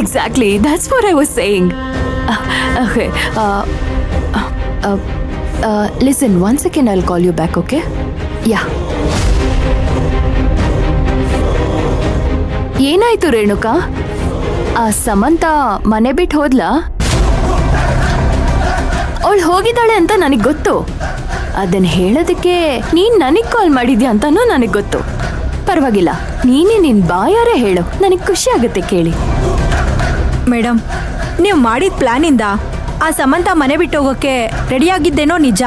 Exactly. That's what I was saying. Okay. Listen, 1 second. I'll call you back, okay? Yeah. ಏನಾಯ್ತು ರೇಣುಕಾ? ಆ ಸಮಂತ ಮನೆ ಬಿಟ್ಟು ಹೋದ್ಲಾ? ಅವಳು ಹೋಗಿದ್ದಾಳೆ ಅಂತ ನನಗೆ ಗೊತ್ತು. ಅದನ್ನ ಹೇಳೋದಕ್ಕೆ ನೀನ್ ನನಗೆ ಕಾಲ್ ಮಾಡಿದ್ಯಾ ಅಂತಾನೂ ನನಗೆ ಗೊತ್ತು. ಪರವಾಗಿಲ್ಲ, ನೀನೇ ನಿನ್ ಬಾಯಾರೆ ಹೇಳು, ನನಗೆ ಖುಷಿ ಆಗುತ್ತೆ ಕೇಳಿ. ಮೇಡಮ್, ನೀವು ಮಾಡಿದ ಪ್ಲಾನಿಂದ ಆ ಸಮಂತ ಮನೆ ಬಿಟ್ಟು ಹೋಗೋಕ್ಕೆ ರೆಡಿಯಾಗಿದ್ದೇನೋ ನಿಜ.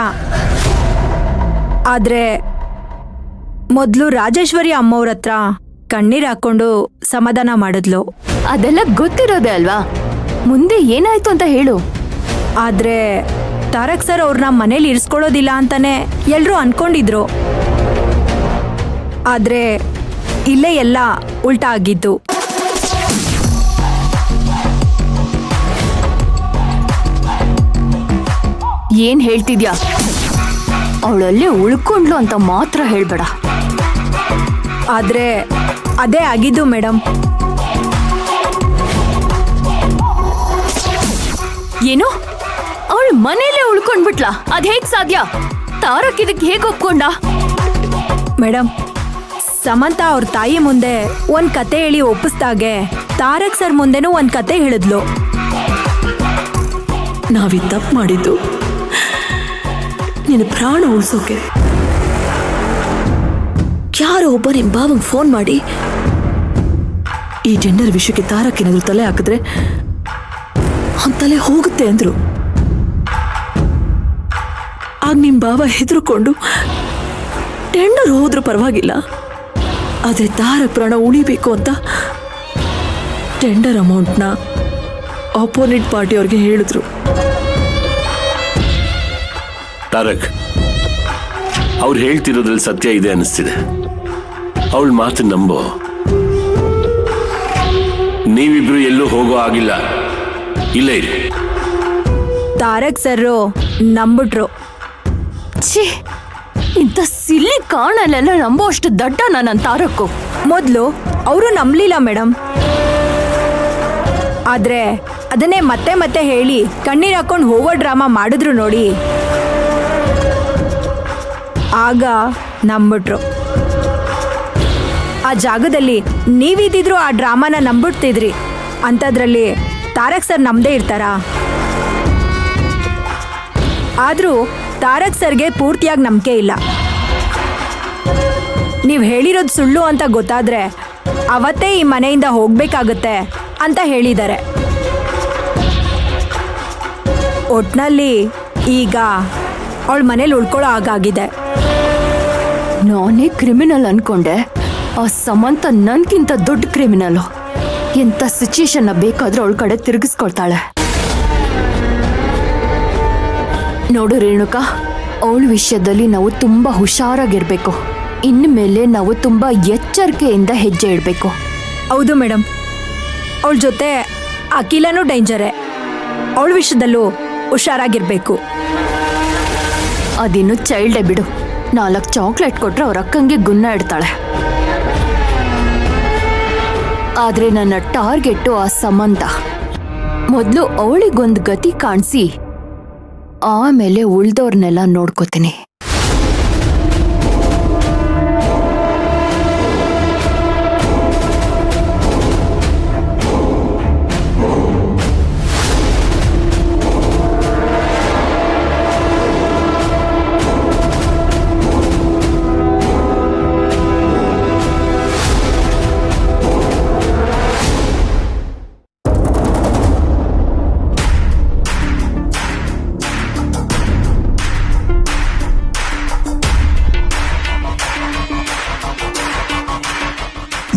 ಆದ್ರೆ ಮೊದಲು ರಾಜೇಶ್ವರಿ ಅಮ್ಮವ್ರ ಹತ್ರ ಕಣ್ಣೀರ್ ಹಾಕೊಂಡು ಸಮಾಧಾನ ಮಾಡಿದ್ಲು. ಅದೆಲ್ಲ ಗೊತ್ತಿರೋದೇ ಅಲ್ವಾ, ಮುಂದೆ ಏನಾಯ್ತು ಅಂತ ಹೇಳು. ಆದ್ರೆ ತಾರಕ್ ಸರ್ ಅವ್ರನ್ನ ಮನೇಲಿ ಇರಿಸ್ಕೊಳ್ಳೋದಿಲ್ಲ ಅಂತಾನೆ ಎಲ್ರೂ ಅನ್ಕೊಂಡಿದ್ರು. ಆದ್ರೆ ಇಲ್ಲೇ ಎಲ್ಲ ಉಲ್ಟಾ ಆಗಿತ್ತು. ಏನ್ ಹೇಳ್ತಿದ್ಯಾ? ಅವಳಲ್ಲೇ ಉಳ್ಕೊಂಡ್ಲು ಅಂತ ಮಾತ್ರ ಹೇಳ್ಬೇಡ. ಆದ್ರೆ ಅದೇ ಆಗಿದ್ದು ಮೇಡಮ್. ಏನು? ಅವಳು ಮನೇಲೆ ಉಳ್ಕೊಂಡ್ಬಿಟ್ಲಾ? ಅದ್ ಹೇಗ್ ಸಾಧ್ಯ? ತಾರಕ್ ಇದಕ್ಕೆ ಹೇಗ್ ಒಪ್ಕೊಂಡ? ಮೇಡಮ್, ಸಮಂತ ಅವ್ರ ತಾಯಿ ಮುಂದೆ ಒಂದ್ ಕತೆ ಹೇಳಿ ಒಪ್ಪಿಸ್ದಾಗೆ ತಾರಕ್ ಸರ್ ಮುಂದೆನೂ ಒಂದ್ ಕತೆ ಹೇಳಿದ್ಲು. ನಾವಿ ತಪ್ಪು ಮಾಡಿದ್ದು ನಿನ್ನ ಪ್ರಾಣ ಉಳಿಸೋಕೆ. ಯಾರೋ ಒಬ್ಬ ನಿಮ್ ಬಾವಂಗ್ ಫೋನ್ ಮಾಡಿ ಈ ಜೆಂಡರ್ ವಿಷಯಕ್ಕೆ ತಾರಕ್ ಏನಾದ್ರು ತಲೆ ಹಾಕಿದ್ರೆ ಅವನ್ ತಲೆ ಹೋಗುತ್ತೆ ಅಂದ್ರು. ಆಗ ನಿಮ್ ಬಾವ ಹೆದರ್ಕೊಂಡು ಟೆಂಡರ್ ಹೋದ್ರೂ ಪರವಾಗಿಲ್ಲ, ಆದ್ರೆ ತಾರಕ್ ಪ್ರಾಣ ಉಳಿಬೇಕು ಅಂತ ಟೆಂಡರ್ ಅಮೌಂಟ್ನ ಆಪೋನೆಂಟ್ ಪಾರ್ಟಿಯವ್ರಿಗೆ ಹೇಳಿದ್ರು. ತಾರಕ್, ಅವ್ರು ಹೇಳ್ತಿರೋದ್ರಲ್ಲಿ ಸತ್ಯ ಇದೆ ಅನ್ನಿಸ್ತಿದೆ. ಅವಳ ಮಾತು ನಂಬೋ. ನೀವಿಬ್ರು ಎಲ್ಲೂ ಹೋಗೋ ಆಗಿಲ್ಲ, ಇಲ್ಲೇ ಇರಿ. ತಾರಕ್ ಸರ್ ನಂಬಿಟ್ರು. ಛೀ, ಇಂಥ ಸಿಲ್ಲಿ ಕಾರಣಲೆಲ್ಲ ನಂಬೋ ಅಷ್ಟು ದಡ್ಡ ನನ್ನ ತಾರಕ್ಕು. ಮೊದಲು ಅವರು ನಂಬಲಿಲ್ಲ ಮೇಡಮ್. ಆದ್ರೆ ಅದನ್ನೇ ಮತ್ತೆ ಮತ್ತೆ ಹೇಳಿ ಕಣ್ಣೀರ್ ಹಾಕೊಂಡು ಹೋಗೋ ಡ್ರಾಮಾ ಮಾಡಿದ್ರು ನೋಡಿ, ಆಗ ನಂಬಿಟ್ರು. ಆ ಜಾಗದಲ್ಲಿ ನೀವಿದ್ದಿದ್ರು ಆ ಡ್ರಾಮಾನ ನಂಬಿಡ್ತಿದ್ರಿ. ಅಂಥದ್ರಲ್ಲಿ ತಾರಕ್ ಸರ್ ನಮ್ದೇ ಇರ್ತಾರಾ? ಆದ್ರೂ ತಾರಕ್ ಸರ್ಗೆ ಪೂರ್ತಿಯಾಗಿ ನಂಬಿಕೆ ಇಲ್ಲ. ನೀವು ಹೇಳಿರೋದು ಸುಳ್ಳು ಅಂತ ಗೊತ್ತಾದ್ರೆ ಅವತ್ತೇ ಈ ಮನೆಯಿಂದ ಹೋಗ್ಬೇಕಾಗತ್ತೆ ಅಂತ ಹೇಳಿದ್ದಾರೆ. ಒಟ್ನಲ್ಲಿ ಈಗ ಅವಳ ಮನೇಲಿ ಉಳ್ಕೊಳ್ಳೋ ಹಾಗಾಗಿದೆ. ನಾನೇ ಕ್ರಿಮಿನಲ್ ಅನ್ಕೊಂಡೆ, ಆ ಸಮಂತ ನನ್ಗಿಂತ ದೊಡ್ಡ ಕ್ರಿಮಿನಲ್. ಎಂಥ ಸಿಚುಯೇಷನ್ ಬೇಕಾದ್ರೂ ಅವಳ ಕಡೆ ತಿರುಗಿಸ್ಕೊಳ್ತಾಳೆ. ನೋಡು ರೇಣುಕಾ, ಅವಳ ವಿಷಯದಲ್ಲಿ ನಾವು ತುಂಬಾ ಹುಷಾರಾಗಿರ್ಬೇಕು. ಇನ್ಮೇಲೆ ನಾವು ತುಂಬಾ ಎಚ್ಚರಿಕೆಯಿಂದ ಹೆಜ್ಜೆ ಇಡಬೇಕು. ಹೌದು ಮೇಡಮ್, ಅವಳ ಜೊತೆ ಅಖಿಲನೂ ಡೇಂಜರೇ. ಅವಳ ವಿಷಯದಲ್ಲೂ ಹುಷಾರಾಗಿರ್ಬೇಕು. ಅದಿನ್ನು ಚೈಲ್ಡೇ ಬಿಡು. 4 ಚಾಕ್ಲೇಟ್ ಕೊಟ್ರೆ ಅವ್ರ ಅಕ್ಕಂಗೆ ಗುನ್ನ ಇಡ್ತಾಳೆ. ಆದ್ರೆ ನನ್ನ ಟಾರ್ಗೆಟ್ಟು ಆ ಸಮಂತ. ಮೊದಲು ಅವಳಿಗೊಂದು ಗತಿ ಕಾಣಿಸಿ ಆಮೇಲೆ ಉಳ್ದವ್ರನ್ನೆಲ್ಲ ನೋಡ್ಕೋತೀನಿ.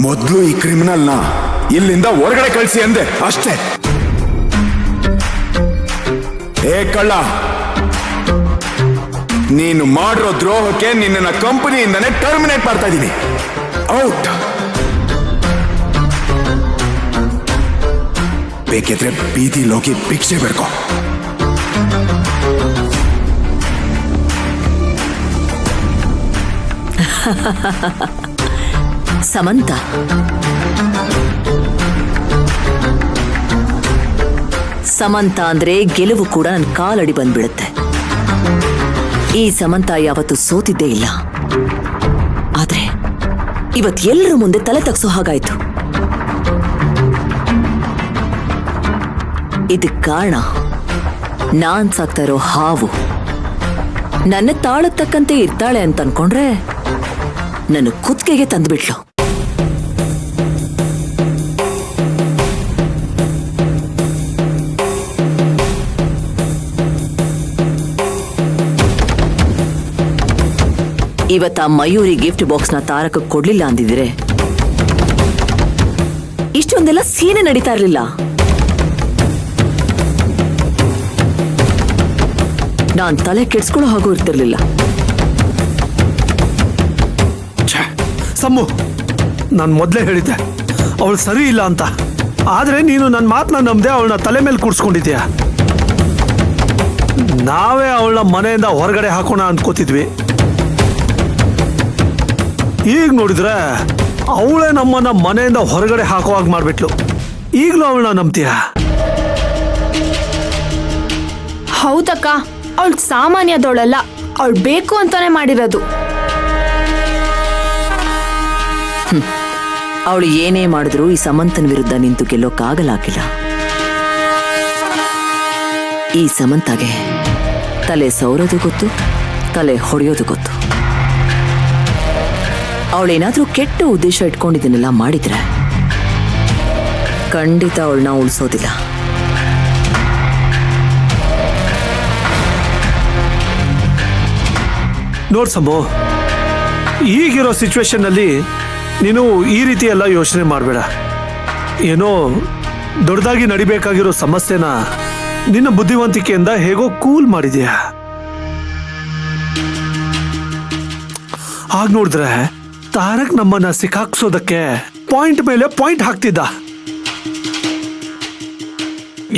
ಮೊದಲು ಈ ಕ್ರಿಮಿನಲ್ನ ಇಲ್ಲಿಂದ ಹೊರಗಡೆ ಕಳಿಸಿ ಅಂದೆ ಅಷ್ಟೇ. ಏ ಕಳ್ಳ, ನೀನು ಮಾಡಿರೋ ದ್ರೋಹಕ್ಕೆ ನಿನ್ನ ಕಂಪನಿಯಿಂದನೇ ಟರ್ಮಿನೇಟ್ ಮಾಡ್ತಾ ಇದ್ದೀನಿ. ಔಟ್. ಬೇಕಿದ್ರೆ ಬೀದಿಲಿ ಹೋಗಿ ಭಿಕ್ಷೆ ಬೇಡ್ಕೋ. ಸಮಂತ, ಸಮಂತ ಅಂದ್ರೆ ಗೆಲುವು ಕೂಡ ನನ್ನ ಕಾಲಡಿ ಬಂದ್ಬಿಡುತ್ತೆ. ಈ ಸಮಂತ ಯಾವತ್ತೂ ಸೋತಿದ್ದೇ ಇಲ್ಲ. ಆದ್ರೆ ಇವತ್ ಎಲ್ಲರ ಮುಂದೆ ತಲೆ ತಗ್ಸೋ ಹಾಗಾಯ್ತು. ಇದಕ್ ಕಾರಣ ನಾನ್ ಸಾಕ್ತಾ ಇರೋ ಹಾವು. ನನ್ನ ತಾಳದ್ ತಕ್ಕಂತೆ ಇರ್ತಾಳೆ ಅಂತ ಅನ್ಕೊಂಡ್ರೆ ನನ್ನ ಕುತ್ತಿಗೆಗೆ ತಂದ್ಬಿಟ್ಲು. ಇವತ್ತ ಮಯೂರಿ ಗಿಫ್ಟ್ ಬಾಕ್ಸ್ನ ತಾರಕ ಕೊಡ್ಲಿಲ್ಲ ಅಂದಿದ್ರೆ ಇಷ್ಟೊಂದೆಲ್ಲ ಸೀನೆ ನಡೀತಾ ಇರ್ಲಿಲ್ಲ. ನಾನ್ ತಲೆ ಕೆಡ್ಸ್ಕೊಳ್ಳೋ ಹಾಗೂ ಇರ್ತಿರ್ಲಿಲ್ಲ. ಸಮ್ಮು, ನಾನು ಮೊದಲೇ ಹೇಳಿದ್ದೆ ಅವಳು ಸರಿ ಇಲ್ಲ ಅಂತ. ಆದ್ರೆ ನೀನು ನನ್ನ ಮಾತನ್ನ ನಂಬದೆ ಅವಳನ್ನ ತಲೆ ಮೇಲೆ ಕೂಡ್ಸ್ಕೊಂಡಿದ್ಯಾ. ನಾವೇ ಅವಳನ್ನ ಮನೆಯಿಂದ ಹೊರಗಡೆ ಹಾಕೋಣ ಅಂದ್ಕೋತಿದ್ವಿ. ಈಗ ನೋಡಿದ್ರೆ ಅವಳೇ ನಮ್ಮನ್ನ ಮನೆಯಿಂದ ಹೊರಗಡೆ ಹಾಕುವಾಗ ಮಾಡ್ಬಿಟ್ಲು. ಈಗಲೂ ಅವಳನ್ನ ನಂಬ್ತೀಯಾ? ಹೌದಕ್ಕ, ಅವಳು ಸಾಮಾನ್ಯದವಳಲ್ಲ, ಅವಳು ಬೇಕು ಅಂತಾನೆ ಮಾಡಿರೋದು. ಅವಳು ಏನೇ ಮಾಡಿದ್ರು ಈ ಸಮಂತನ ವಿರುದ್ಧ ನಿಂತು ಗೆಲ್ಲೋಕ್ಕಾಗಲಾಗಿಲ್ಲ. ಈ ಸಮಂತಗೆ ತಲೆ ಸೌರೋದು ಗೊತ್ತು, ತಲೆ ಹೊಡೆಯೋದು ಗೊತ್ತು. ಅವಳೇನಾದ್ರೂ ಕೆಟ್ಟ ಉದ್ದೇಶ ಇಟ್ಕೊಂಡಿದ್ದನ್ನೆಲ್ಲ ಮಾಡಿದ್ರೆ ಖಂಡಿತ ಅವಳನ್ನ ಉಳಿಸೋದಿಲ್ಲ. ನೋಡ್ಸಮ್ಮು, ಈಗಿರೋ ಸಿಚುವೇಶನ್ ಅಲ್ಲಿ ನೀನು ಈ ರೀತಿ ಎಲ್ಲ ಯೋಚನೆ ಮಾಡಬೇಡ. ಏನೋ ದೊಡ್ಡದಾಗಿ ನಡಿಬೇಕಾಗಿರೋ ಸಮಸ್ಯೆನ ನಿನ್ನ ಬುದ್ಧಿವಂತಿಕೆಯಿಂದ ಹೇಗೋ ಕೂಲ್ ಮಾಡಿದ್ಯಾ. ಆಗ ನೋಡಿದ್ರೆ ತಾರಕ್ ನಮ್ಮನ್ನ ಸಿಕ್ಕಾಕ್ಸೋದಕ್ಕೆ ಪಾಯಿಂಟ್ ಮೇಲೆ ಪಾಯಿಂಟ್ ಹಾಕ್ತಿದ್ದ.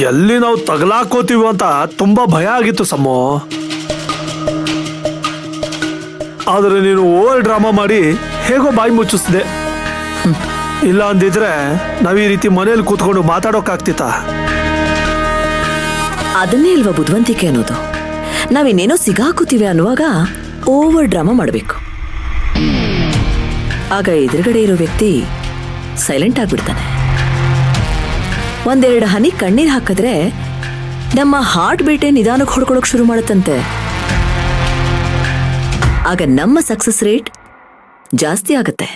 ಎಲ್ಲಿ ನಾವು ತಗಲಾಕೋತೀವಿ ಅಂತ ತುಂಬಾ ಭಯ ಆಗಿತ್ತು ಸಮ್ಮೋ. ಆದ್ರೆ ನೀನು ಓವರ್ ಡ್ರಾಮಾ ಮಾಡಿ ಹೇಗೋ ಬಾಯಿ ಮುಚ್ಚಿಸ್ದೆ. ಇಲ್ಲ ಅಂದಿದ್ರೆ ನಾವ್ ಈ ರೀತಿ ಮನೇಲಿ ಕೂತ್ಕೊಂಡು ಮಾತಾಡೋಕಾಗ್ತಿತ್ತ? ಅದನ್ನೇ ಇಲ್ವಾ ಬುದ್ಧಿವಂತಿಕೆ ಅನ್ನೋದು. ನಾವಿನ್ನೇನೋ ಸಿಗಾಕೋತೀವಿ ಅನ್ನುವಾಗ ಓವರ್ ಡ್ರಾಮಾ ಮಾಡಬೇಕು. ಆಗ ಎದುರುಗಡೆ ಇರೋ ವ್ಯಕ್ತಿ ಸೈಲೆಂಟ್ ಆಗ್ಬಿಡ್ತಾನೆ. ಒಂದೆರಡು ಹನಿ ಕಣ್ಣೀರ್ ಹಾಕಿದ್ರೆ ನಮ್ಮ ಹಾರ್ಟ್ ಬೀಟೇ ನಿಧಾನಕ್ಕೆ ಹೊಡ್ಕೊಳಕ್ ಶುರು ಮಾಡುತ್ತಂತೆ. ಆಗ ನಮ್ಮ ಸಕ್ಸಸ್ ರೇಟ್ ಜಾಸ್ತಿ ಆಗುತ್ತೆ.